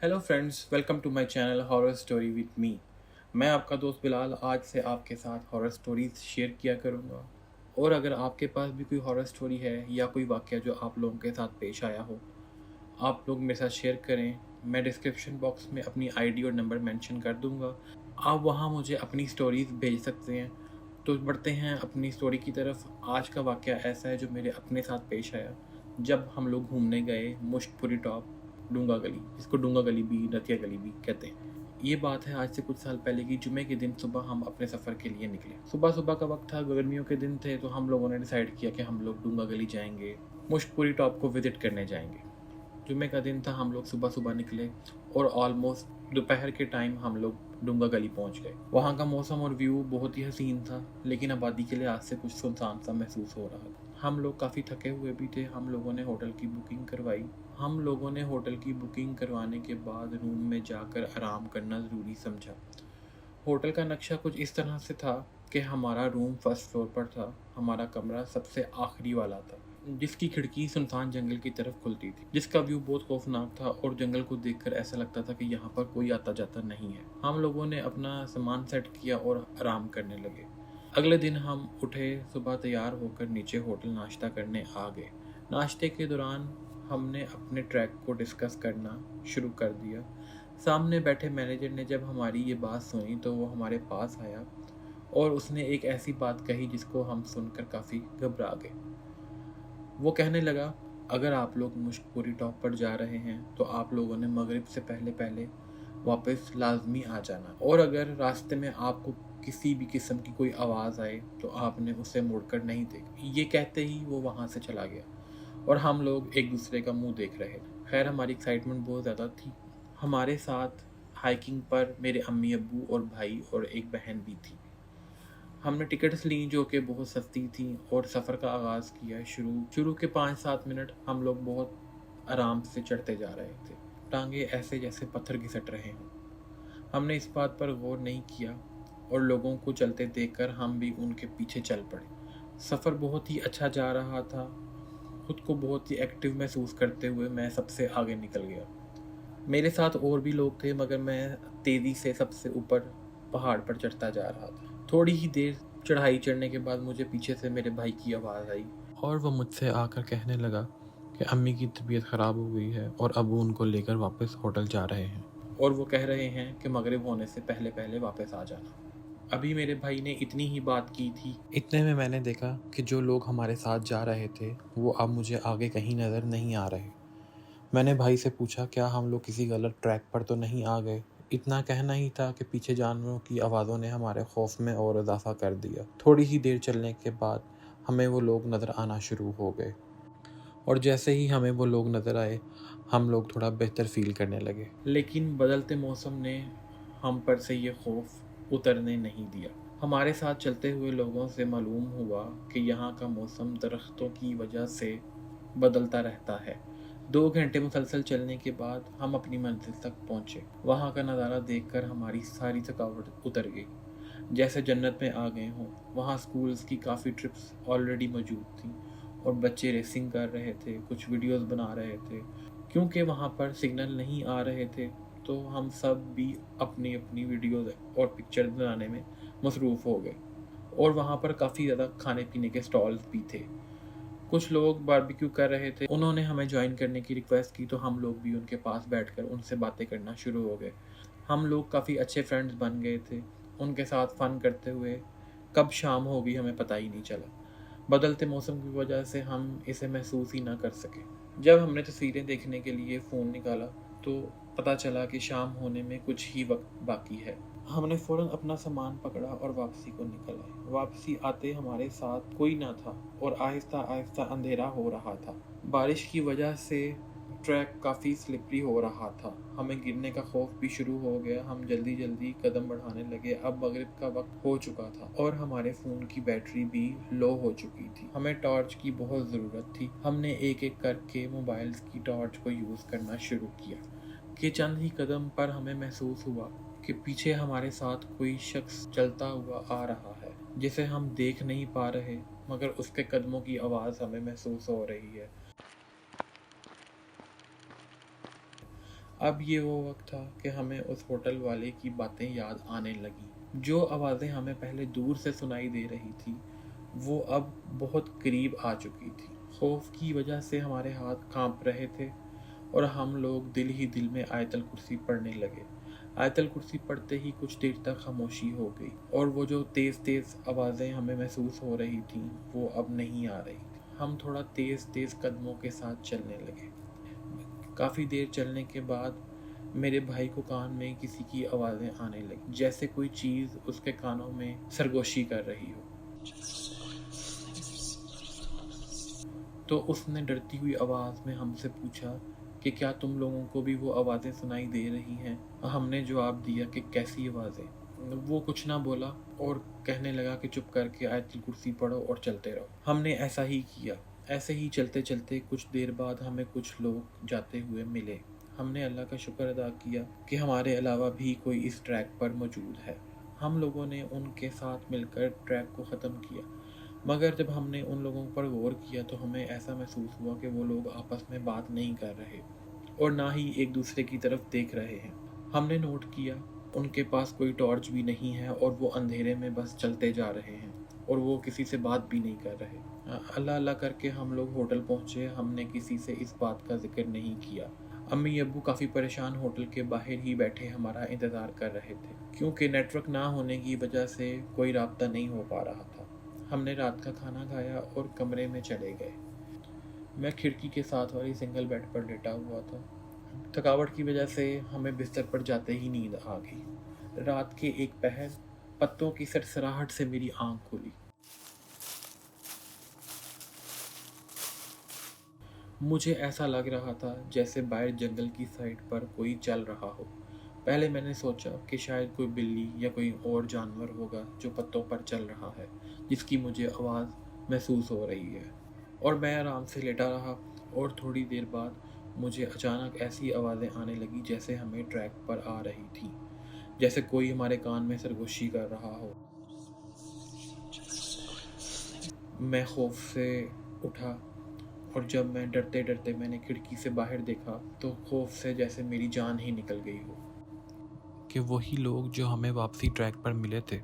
Hello friends, welcome to my channel horror story with me. मैं आपका दोस्त बिलाल आज से आपके साथ हॉरर स्टोरीज शेयर किया करूँगा। और अगर आपके पास भी कोई हॉरर स्टोरी है या कोई वाक़या जो आप लोगों के साथ पेश आया हो, आप लोग मेरे साथ शेयर करें। मैं डिस्क्रिप्शन बॉक्स में अपनी आईडी और नंबर मेंशन कर दूँगा। आप वहाँ मुझे अपनी स्टोरीज़ भेज सकते हैं। तो बढ़ते हैं अपनी स्टोरी की तरफ। आज का वाक़या ऐसा है जो मेरे अपने साथ पेश आया जब हम लोग घूमने गए मुश्तपुरी टॉप, डूंगा गली, जिसको डूंगा गली भी, नतिया गली भी कहते हैं। ये बात है आज से कुछ साल पहले की। जुमे के दिन सुबह हम अपने सफ़र के लिए निकले। सुबह सुबह का वक्त था, गर्मियों के दिन थे, तो हम लोगों ने डिसाइड किया कि हम लोग डूंगा गली जाएंगे, मुश्तपुरी टॉप को विज़िट करने जाएंगे। जुमे का दिन था, हम लोग सुबह सुबह निकले और ऑलमोस्ट दोपहर के टाइम हम लोग डूंगा गली पहुंच गए। वहाँ का मौसम और व्यू बहुत ही हसीन था, लेकिन आबादी के लिहाज से कुछ सुनसान सा महसूस हो रहा था। हम लोग काफ़ी थके हुए भी थे। हम लोगों ने होटल की बुकिंग करवाई। हम लोगों ने होटल की बुकिंग करवाने के बाद रूम में जाकर आराम करना ज़रूरी समझा। होटल का नक्शा कुछ इस तरह से था कि हमारा रूम फर्स्ट फ्लोर पर था। हमारा कमरा सबसे आखिरी वाला था, जिसकी खिड़की सुनसान जंगल की तरफ खुलती थी, जिसका व्यू बहुत खौफनाक था और जंगल को देखकर ऐसा लगता था कि यहाँ पर कोई आता जाता नहीं है। हम लोगों ने अपना सामान सेट किया और आराम करने लगे। अगले दिन हम उठे, सुबह तैयार होकर नीचे होटल नाश्ता करने आ गए। नाश्ते के दौरान हमने अपने ट्रैक को डिस्कस करना शुरू कर दिया। सामने बैठे मैनेजर ने जब हमारी ये बात सुनी तो वो हमारे पास आया और उसने एक ऐसी बात कही जिसको हम सुनकर काफ़ी घबरा गए। वो कहने लगा, अगर आप लोग मुश्तपुरी टॉप पर जा रहे हैं तो आप लोगों ने मगरिब से पहले पहले वापस लाजमी आ जाना, और अगर रास्ते में आपको किसी भी किस्म की कोई आवाज़ आए तो आपने उसे मुड़कर नहीं देखी। ये कहते ही वो वहाँ से चला गया और हम लोग एक दूसरे का मुंह देख रहे थे। खैर, हमारी एक्साइटमेंट बहुत ज़्यादा थी। हमारे साथ हाइकिंग पर मेरे अम्मी अब्बू और भाई और एक बहन भी थी। हमने टिकट्स ली जो कि बहुत सस्ती थी और सफ़र का आगाज़ किया। शुरू के 5-7 मिनट हम लोग बहुत आराम से चढ़ते जा रहे थे, टांगे ऐसे जैसे पत्थर घिसट रहे हों। हमने इस बात पर गौर नहीं किया और लोगों को चलते देखकर हम भी उनके पीछे चल पड़े। सफ़र बहुत ही अच्छा जा रहा था। खुद को बहुत ही एक्टिव महसूस करते हुए मैं सबसे आगे निकल गया। मेरे साथ और भी लोग थे, मगर मैं तेज़ी से सबसे ऊपर पहाड़ पर चढ़ता जा रहा था। थोड़ी ही देर चढ़ाई चढ़ने के बाद मुझे पीछे से मेरे भाई की आवाज़ आई और वो मुझसे आकर कहने लगा कि अम्मी की तबीयत ख़राब हो गई है और अब वो उनको लेकर वापस होटल जा रहे हैं, और वो कह रहे हैं कि मगरिब होने से पहले पहले वापस आ जाना। अभी मेरे भाई ने इतनी ही बात की थी, इतने में मैंने देखा कि जो लोग हमारे साथ जा रहे थे वो अब मुझे आगे कहीं नज़र नहीं आ रहे। मैंने भाई से पूछा, क्या हम लोग किसी गलत ट्रैक पर तो नहीं आ गए? इतना कहना ही था कि पीछे जानवरों की आवाज़ों ने हमारे खौफ में और इजाफा कर दिया। थोड़ी ही देर चलने के बाद हमें वो लोग नज़र आना शुरू हो गए, और जैसे ही हमें वो लोग नज़र आए हम लोग थोड़ा बेहतर फील करने लगे। लेकिन बदलते मौसम ने हम पर से ये खौफ उतरने नहीं दिया। हमारे साथ चलते हुए लोगों से मालूम हुआ कि यहाँ का मौसम दरख्तों की वजह से बदलता रहता है। 2 घंटे मुसलसल चलने के बाद हम अपनी मंजिल तक पहुँचे। वहाँ का नज़ारा देखकर हमारी सारी थकावट उतर गई, जैसे जन्नत में आ गए हों। वहाँ स्कूल्स की काफ़ी ट्रिप्स ऑलरेडी मौजूद थीं और बच्चे रेसिंग कर रहे थे, कुछ वीडियोस बना रहे थे। क्योंकि वहाँ पर सिग्नल नहीं आ रहे थे तो हम सब भी अपनी अपनी वीडियोस और पिक्चर बनाने में मसरूफ़ हो गए। और वहाँ पर काफ़ी ज़्यादा खाने पीने के स्टॉल्स भी थे। कुछ लोग बारबेक्यू कर रहे थे। उन्होंने हमें ज्वाइन करने की रिक्वेस्ट की तो हम लोग भी उनके पास बैठकर उनसे बातें करना शुरू हो गए। हम लोग काफ़ी अच्छे फ्रेंड्स बन गए थे। उनके साथ फ़न करते हुए कब शाम हो गई हमें पता ही नहीं चला। बदलते मौसम की वजह से हम इसे महसूस ही ना कर सके। जब हमने तस्वीरें देखने के लिए फ़ोन निकाला तो पता चला कि शाम होने में कुछ ही वक्त बाकी है। हमने फ़ौरन अपना सामान पकड़ा और वापसी को निकल आए। वापसी आते हमारे साथ कोई ना था और आहिस्ता आहिस्ता अंधेरा हो रहा था। बारिश की वजह से ट्रैक काफ़ी स्लिपरी हो रहा था। हमें गिरने का खौफ भी शुरू हो गया। हम जल्दी जल्दी कदम बढ़ाने लगे। अब मगरिब का वक्त हो चुका था और हमारे फ़ोन की बैटरी भी लो हो चुकी थी। हमें टॉर्च की बहुत ज़रूरत थी। हमने एक एक करके मोबाइल्स की टॉर्च को यूज़ करना शुरू किया कि चंद ही कदम पर हमें महसूस हुआ कि पीछे हमारे साथ कोई शख्स चलता हुआ आ रहा है, जिसे हम देख नहीं पा रहे, मगर उसके कदमों की आवाज़ हमें महसूस हो रही है। اب یہ وہ وقت تھا کہ ہمیں اس ہوٹل والے کی باتیں یاد آنے لگیں۔ جو آوازیں ہمیں پہلے دور سے سنائی دے رہی تھی وہ اب بہت قریب آ چکی تھی۔ خوف کی وجہ سے ہمارے ہاتھ کانپ رہے تھے اور ہم لوگ دل ہی دل میں آیت الکرسی پڑھنے لگے۔ آیت الکرسی پڑھتے ہی کچھ دیر تک خاموشی ہو گئی اور وہ جو تیز تیز آوازیں ہمیں محسوس ہو رہی تھیں وہ اب نہیں آ رہی تھی۔ ہم تھوڑا تیز تیز قدموں کے ساتھ چلنے لگے۔ کافی دیر چلنے کے بعد میرے بھائی کو کان میں کسی کی آوازیں آنے لگی، جیسے کوئی چیز اس کے کانوں میں سرگوشی کر رہی ہو۔ تو اس نے ڈرتی ہوئی آواز میں ہم سے پوچھا کہ کیا تم لوگوں کو بھی وہ آوازیں سنائی دے رہی ہیں؟ ہم نے جواب دیا کہ کیسی آوازیں؟ وہ کچھ نہ بولا اور کہنے لگا کہ چپ کر کے آیت الکرسی پڑھو اور چلتے رہو۔ ہم نے ایسا ہی کیا۔ ایسے ہی چلتے چلتے کچھ دیر بعد ہمیں کچھ لوگ جاتے ہوئے ملے۔ ہم نے اللہ کا شکر ادا کیا کہ ہمارے علاوہ بھی کوئی اس ٹریک پر موجود ہے۔ ہم لوگوں نے ان کے ساتھ مل کر ٹریک کو ختم کیا، مگر جب ہم نے ان لوگوں پر غور کیا تو ہمیں ایسا محسوس ہوا کہ وہ لوگ آپس میں بات نہیں کر رہے اور نہ ہی ایک دوسرے کی طرف دیکھ رہے ہیں۔ ہم نے نوٹ کیا ان کے پاس کوئی ٹارچ بھی نہیں ہے اور وہ اندھیرے میں بس چلتے جا رہے ہیں اور وہ کسی سے بات بھی نہیں کر رہے۔ اللہ اللہ کر کے ہم لوگ ہوٹل پہنچے۔ ہم نے کسی سے اس بات کا ذکر نہیں کیا۔ امی ابو کافی پریشان ہوٹل کے باہر ہی بیٹھے ہمارا انتظار کر رہے تھے، کیونکہ نیٹ ورک نہ ہونے کی وجہ سے کوئی رابطہ نہیں ہو پا رہا تھا۔ ہم نے رات کا کھانا کھایا اور کمرے میں چلے گئے۔ میں کھڑکی کے ساتھ والی سنگل بیڈ پر لیٹا ہوا تھا۔ تھکاوٹ کی وجہ سے ہمیں بستر پر جاتے ہی نیند آ گئی۔ رات کے ایک پہر پتوں کی سرسراہٹ سے میری آنکھ کھلی۔ مجھے ایسا لگ رہا تھا جیسے باہر جنگل کی سائڈ پر کوئی چل رہا ہو۔ پہلے میں نے سوچا کہ شاید کوئی بلی یا کوئی اور جانور ہوگا جو پتوں پر چل رہا ہے، جس کی مجھے آواز محسوس ہو رہی ہے، اور میں آرام سے لیٹا رہا۔ اور تھوڑی دیر بعد مجھے اچانک ایسی آوازیں آنے لگی جیسے ہمیں ٹریک پر آ رہی تھیں، جیسے کوئی ہمارے کان میں سرگوشی کر رہا ہو۔ میں خوف سے اٹھا اور جب میں ڈرتے ڈرتے میں نے کھڑکی سے باہر دیکھا تو خوف سے جیسے میری جان ہی نکل گئی ہو کہ وہی لوگ جو ہمیں واپسی ٹریک پر ملے تھے،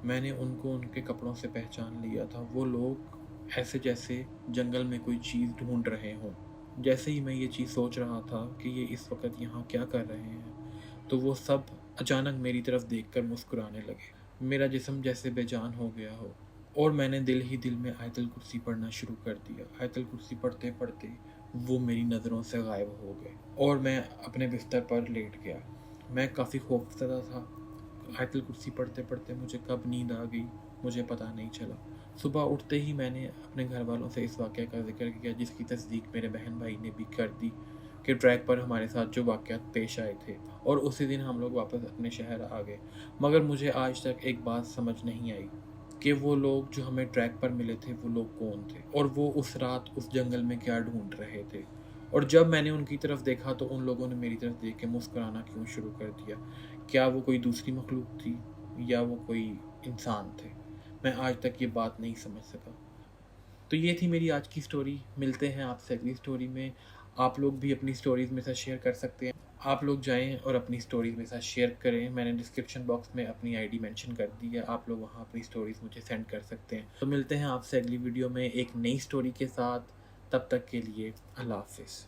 میں نے ان کو ان کے کپڑوں سے پہچان لیا تھا۔ وہ لوگ ایسے جیسے جنگل میں کوئی چیز ڈھونڈ رہے ہوں۔ جیسے ہی میں یہ چیز سوچ رہا تھا کہ یہ اس وقت یہاں کیا کر رہے ہیں تو وہ سب اچانک میری طرف دیکھ کر مسکرانے لگے۔ میرا جسم جیسے بے جان ہو گیا ہو اور میں نے دل ہی دل میں آیت الکرسی پڑھنا شروع کر دیا۔ آیت الکرسی پڑھتے پڑھتے وہ میری نظروں سے غائب ہو گئے اور میں اپنے بستر پر لیٹ گیا۔ میں کافی خوف زدہ تھا۔ آیت الکرسی پڑھتے پڑھتے مجھے کب نیند آ گئی مجھے پتہ نہیں چلا۔ صبح اٹھتے ہی میں نے اپنے گھر والوں سے اس واقعہ کا ذکر کیا، جس کی تصدیق میرے بہن بھائی نے بھی کر دی کہ ٹریک پر ہمارے ساتھ جو واقعات پیش آئے تھے، اور اسی دن ہم لوگ واپس اپنے شہر آ گئے۔ مگر مجھے آج تک ایک بات سمجھ نہیں آئی کہ وہ لوگ جو ہمیں ٹریک پر ملے تھے وہ لوگ کون تھے اور وہ اس رات اس جنگل میں کیا ڈھونڈ رہے تھے۔ اور جب میں نے ان کی طرف دیکھا تو ان لوگوں نے میری طرف دیکھ کے مسکرانا کیوں شروع کر دیا؟ کیا وہ کوئی دوسری مخلوق تھی یا وہ کوئی انسان تھے؟ میں آج تک یہ بات نہیں سمجھ سکا۔ تو یہ تھی میری آج کی سٹوری۔ ملتے ہیں آپ سے اگلی سٹوری میں۔ آپ لوگ بھی اپنی سٹوریز میں سے شیئر کر سکتے ہیں۔ آپ لوگ جائیں اور اپنی سٹوریز میں ساتھ شیئر کریں۔ میں نے ڈسکرپشن باکس میں اپنی آئی ڈی مینشن کر دی ہے، آپ لوگ وہاں اپنی سٹوریز مجھے سینڈ کر سکتے ہیں۔ تو ملتے ہیں آپ سے اگلی ویڈیو میں ایک نئی سٹوری کے ساتھ۔ تب تک کے لیے اللہ حافظ۔